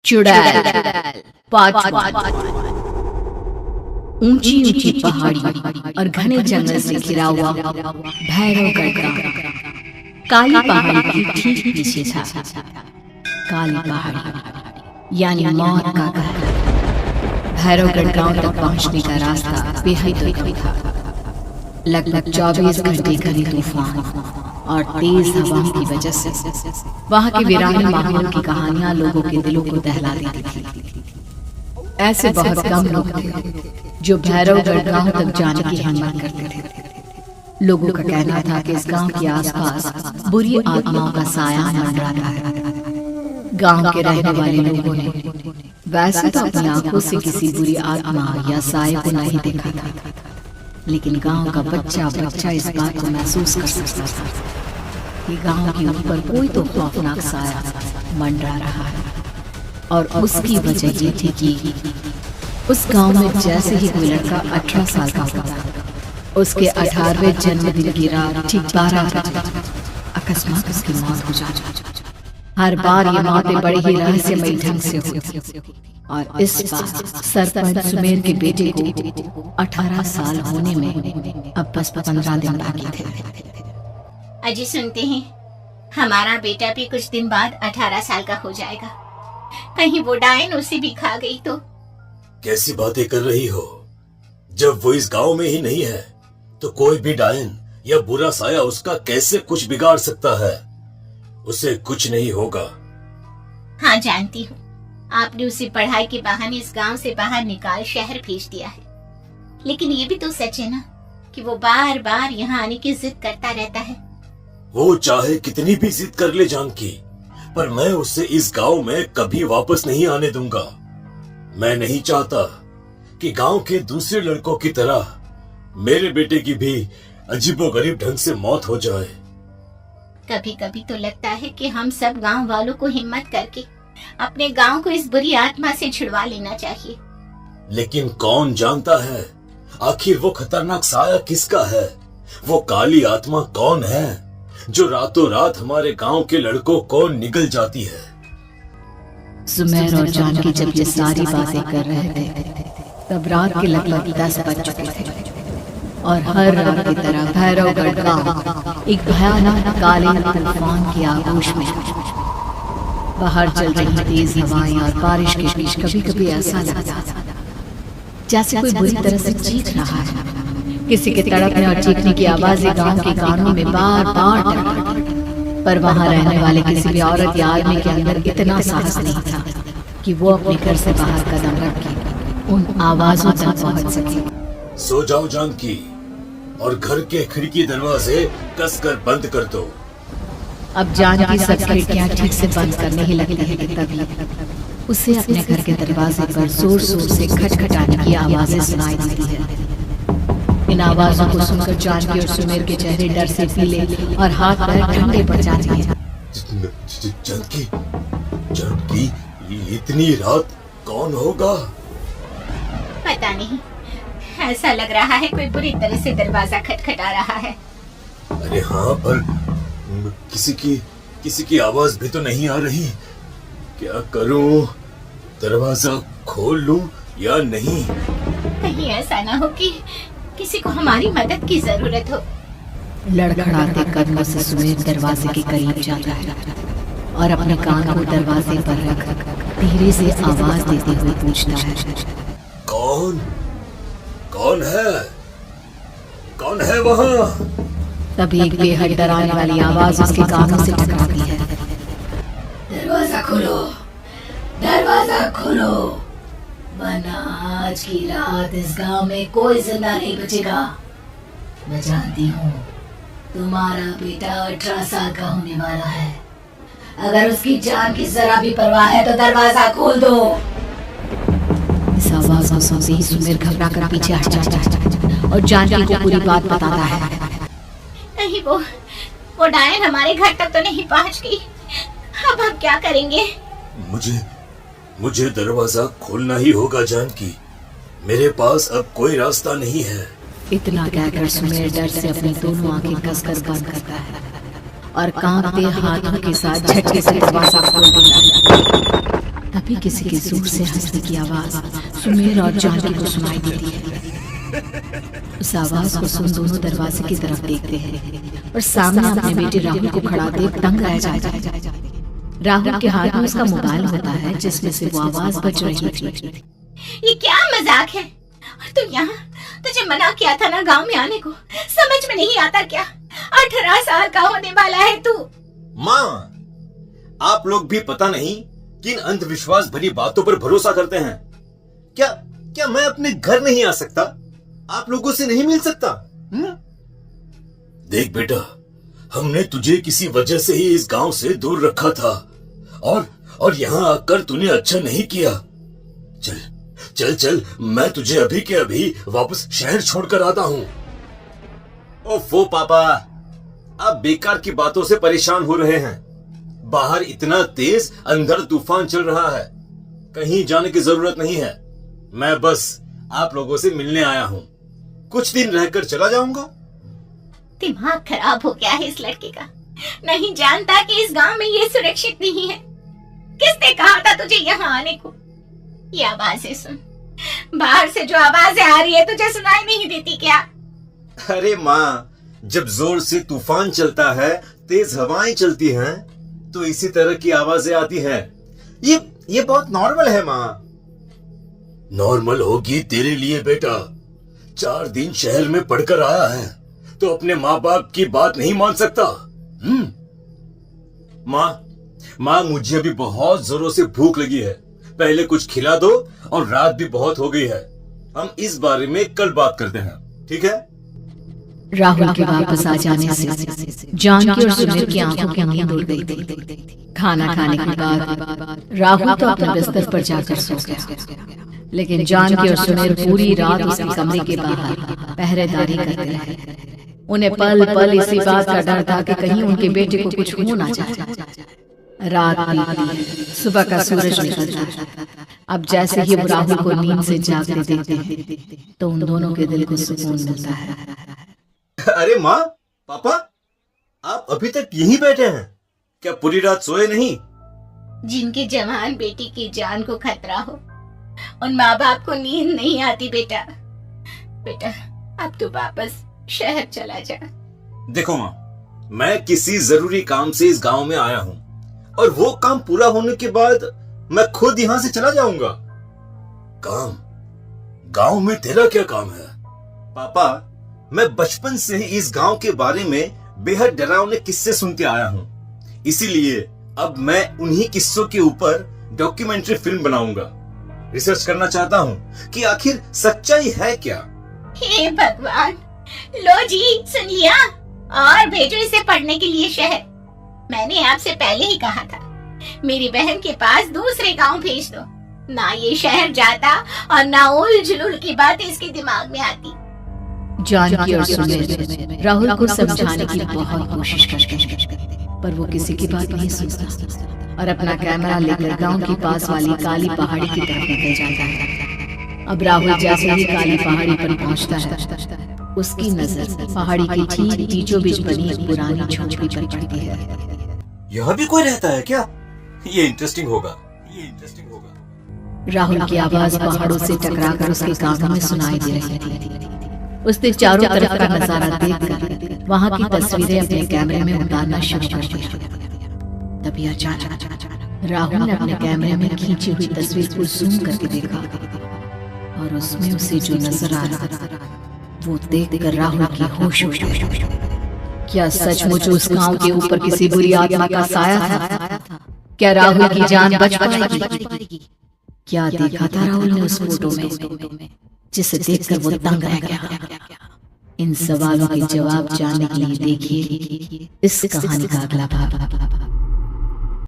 चुड़ैल पांचवा। ऊंची ऊंची पहाड़ी और घने जंगल से घिरा हुआ भैरवगढ़ गांव काली पहाड़ी की ठीक पीछे था। काली पहाड़ी यानी मौत का घर। भैरवगढ़ गांव तक पहुंचने का रास्ता बेहद दुर्गम था। लगभग 24 घंटे घने तूफान और तेज हवाओं की वजह से वहां के वीरान माहौल की कहानियां लोगों के दिलों को दहला देती थी। ऐसे बहुत कम लोग थे जो भैरवगढ़ गांव तक जाने की हिम्मत करते थे। लोगों का कहना था कि इस गांव के आसपास बुरी आत्माओं का साया मंडरा रहा है। गांव के रहने वाले लोगों ने वैसे तो अपनी आंखों से किसी बुरी आत्मा या साये को नहीं देखा था, लेकिन गांव का बच्चा बच्चा इस बात को महसूस कर सकता था कि गांव के ऊपर कोई तो खौफनाक साया मंडरा रहा है। और उसकी वजह ये थी कि उस गांव में जैसे ही कोई लड़का 18 साल का होता, उसके 18वें जन्मदिन की रात ठीक 12 बजे अकस्मात उसकी मौत हो जाती। हर बार ये मौतें बड़े ही रहस्यमयी ढंग से होती और इस बार सरपंच सुमेर के बेटे को 18 साल होने में अब बस 15 दिन बाकी थे। अजी सुनते हैं, हमारा बेटा भी कुछ दिन बाद 18 साल का हो जाएगा। कहीं वो डायन उसे भी खा गई तो? कैसी बातें कर रही हो? जब वो इस गांव में ही नहीं है तो कोई भी डायन या बुरा साया उसका कैसे कुछ बिगाड़ सकता है? उसे कुछ नहीं होगा। हाँ जानती हूँ, आपने उसे पढ़ाई के बहाने इस गांव से बाहर निकाल शहर भेज दिया है, लेकिन ये भी तो सच है ना कि वो बार बार यहाँ आने की जिद करता रहता है। वो चाहे कितनी भी जिद कर ले जानकी, पर मैं उसे इस गांव में कभी वापस नहीं आने दूंगा। मैं नहीं चाहता कि गांव के दूसरे लड़कों की तरह मेरे बेटे की भी अजीबोगरीब ढंग से मौत हो जाए। कभी कभी तो लगता है कि हम सब गांव वालों को हिम्मत करके अपने गांव को इस बुरी आत्मा से छुड़वा लेना चाहिए। लेकिन कौन जानता है आखिर वो खतरनाक साया किसका है? वो काली आत्मा कौन है जो रातों रात हमारे गांव के लड़कों को निगल जाती है? सुमेर और जानकी जब ये सारी बातें कर रहे थे तब रात के लगभग 10 बज चुके थे और हर रात की तरह भैरवगढ़ गांव एक भयानक काले तूफान की आगोश में। बाहर चल रही तेज हवाएं और बारिश के बीच कभी कभी ऐसा लगता था जैसे कोई बुरी तरह से चीख रहा है। किसी के तड़पने और चीखने की आवाजें गांव के कानों में बार बार टकराती, पर वहां रहने वाले किसी भी औरत या आदमी के अंदर इतना साहस नहीं था कि वो अपने घर से बाहर कदम रख के उन आवाजों तक पहुंच सके। सो जाओ जानकी और घर के खिड़की दरवाजे कसकर बंद कर दो। अब जानकी सब खिड़कियां ठीक से बंद करने ही लगती है कि तभी उसे अपने घर के दरवाजे पर जोर जोर से खटखटाने की आवाजें सुनाई देती है। इन आवाजों को सुनकर जानकी और सुमेर के चेहरे डर से पीले और हाथ पैर ठंडे पड़ जाते हैं। जानकी, जानकी, इतनी रात कौन होगा? पता नहीं, ऐसा लग रहा है कोई बुरी तरह से दरवाजा खटखटा रहा है। अरे हाँ, पर किसी की आवाज भी तो नहीं आ रही। क्या करूं? दरवाजा खोल लूं या नहीं? कहीं ऐसा ना हो कि किसी को हमारी मदद की जरूरत हो। लड़खड़ाते कदमों से सुमेर दरवाजे के करीब जाता है और अपने कान को दरवाजे पर रख धीरे से आवाज देते हुए पूछता है, कौन है? कौन है वहाँ? तभी एक बेहद डराने वाली आवाज उसके कानों से टकराती है। दरवाजा खोलो, दरवाजा खोलो, वरना आज की रात इस गांव में कोई जिंदा नहीं बचेगा। मैं जानती हूँ तुम्हारा बेटा 18 साल का होने वाला है। अगर उसकी जान की जरा भी परवाह है तो दरवाजा खोल दो। इस आवाज को सुनते ही सुमेर घबरा कर पीछे हट जाता है और जानकी को पूरी बात बताता है। नहीं, वो डायन हमारे घर तक तो नहीं पहुंच गई। अब हम क्या करेंगे? मुझे दरवाजा खोलना ही होगा जानकी। मेरे पास अब कोई रास्ता नहीं है। इतना कहकर सुमेर डर से अपनी दोनों आंखें कसकर बंद करता है और कांपते हाथों के साथ झटके से दरवाजा खोल देता है। तभी किसी के जोर से हंसने की आवाज सुमेर और जानकी को सुनाई देती है। उस आवाज को सुन दोनों दरवाजे की तरफ देखते हैं और सामने अपने बेटे राहुल को खड़ा देख दंग रह जाता है। राहुल के हाथ में उसका मोबाइल होता है जिसमें से वो आवाज बज रही थी। ये क्या मजाक है? और तू यहाँ, तुझे मना किया था ना गांव में आने को, समझ में नहीं आता क्या? 18 साल का होने वाला है तू। माँ, आप लोग भी पता नहीं किन अंधविश्वास भरी बातों पर भरोसा करते हैं। क्या मैं अपने घर नहीं आ सकता? आप लोगों से नहीं मिल सकता? देख बेटा, हमने तुझे किसी वजह से ही इस गांव से दूर रखा था और यहाँ आकर तूने अच्छा नहीं किया। चल चल चल, मैं तुझे अभी के अभी वापस शहर छोड़कर आता हूँ। ओफो पापा, आप बेकार की बातों से परेशान हो रहे हैं। बाहर इतना तेज अंधड़ तूफान चल रहा है, कहीं जाने की जरूरत नहीं है। मैं बस आप लोगों से मिलने आया हूँ, कुछ दिन रहकर चला जाऊंगा। दिमाग खराब हो गया है इस लड़के का, नहीं जानता कि इस गांव में ये सुरक्षित नहीं है। किसने कहा था तुझे यहाँ आने को? ये आवाजें सुन, बाहर से जो आवाजें आ रही है तुझे सुनाई नहीं देती क्या? अरे माँ, जब जोर से तूफान चलता है, तेज हवाएं चलती हैं, तो इसी तरह की आवाजें आती हैं। ये बहुत नॉर्मल है माँ। नॉर्मल होगी तेरे लिए बेटा। 4 दिन शहर में पढ़कर आया है तो अपने माँ बाप की बात नहीं मान सकता। माँ, मुझे अभी बहुत जोरों से भूख लगी है, पहले कुछ खिला दो, और रात भी बहुत हो गई है। हम इस बारे में कल बात करते हैं, ठीक है? राहुल के वापस आ जाने से जानकी और सुमेर की आंखों की नींद उड़ गई थी। खाना खाने के बाद राहुल तो अपने बिस्तर पर जाकर सो गया, लेकिन जानकी और सुमेर पूरी रात उसके कमरे के बाहर पहरेदारी करते रहे। उन्हें पल पल इसी बात का डर था कि कहीं उनके बेटे को कुछ हो ना जाए। रात बीती, सुबह का सूरज निकलता। अब जैसे ही वो राहुल को नींद से जागते देखते हैं तो उन दोनों के दिल को सुकून मिलता है। अरे माँ, पापा, आप अभी तक यहीं बैठे हैं? क्या पूरी रात सोए नहीं? जिनके जवान बेटी की जान को खतरा हो, उन माँ बाप को नींद नहीं आती बेटा। अब तू वापस शहर चला जा। देखो माँ, मैं किसी जरूरी काम से इस गांव में आया हूँ, और वो काम पूरा होने के बाद मैं खुद यहाँ से चला जाऊंगा। काम? गांव में तेरा क्या काम है? पापा, मैं बचपन से ही इस गांव के बारे में बेहद डरावने किस्से सुनते आया हूँ, इसीलिए अब मैं उन्हीं किस्सों के ऊपर डॉक्यूमेंट्री फिल्म बनाऊंगा। रिसर्च करना चाहता हूँ कि आखिर सच्चाई है क्या। हे भगवान, लो जी, सुन लिया, और भेजो इसे पढ़ने के लिए शहर। मैंने आपसे पहले ही कहा था, मेरी बहन के पास दूसरे गांव भेज दो। ना ये शहर जाता और ना उल जुलूल की बातें इसके दिमाग में आती। जानकी और सुमेर राहुल को समझाने की बहुत कोशिश करते हैं, पर वो किसी की बात नहीं सुनता और अपना कैमरा लेकर गांव के पास वाली काली पहाड़ी की तरफ निकल जाता है। अब राहुल जैसे ही काली पहाड़ी पर पहुंचता है, उसकी नजर पहाड़ी की ठीक बीचों बीच बनी एक पुरानी झोपड़ी पर पड़ती है। यहाँ भी कोई रहता है क्या? ये इंटरेस्टिंग होगा। राहुल की आवाज पहाड़ों से टकराकर उसके कानों में सुनाई दे रही थी। उसने चारों तरफ का नजारा देखकर वहां की तस्वीरें अपने कैमरे में उतारना शुरू कर दिया। तभी अचानक राहुल ने अपने कैमरे में खींची हुई तस्वीर को जूम करके देखा, और उसमें उसे जो नजर आ रहा था वो देखकर राहुल की होश उड़ गई। क्या सचमुच उस गांव के ऊपर किसी बुरी आत्मा का साया था? क्या राहुल की जान बच पाएगी? क्या देखा था राहुल ने उस फोटो में जिसे देखकर वो दंग रह गया? इन सवालों के जवाब जानने के लिए देखिए इस कहानी का अगला भाग।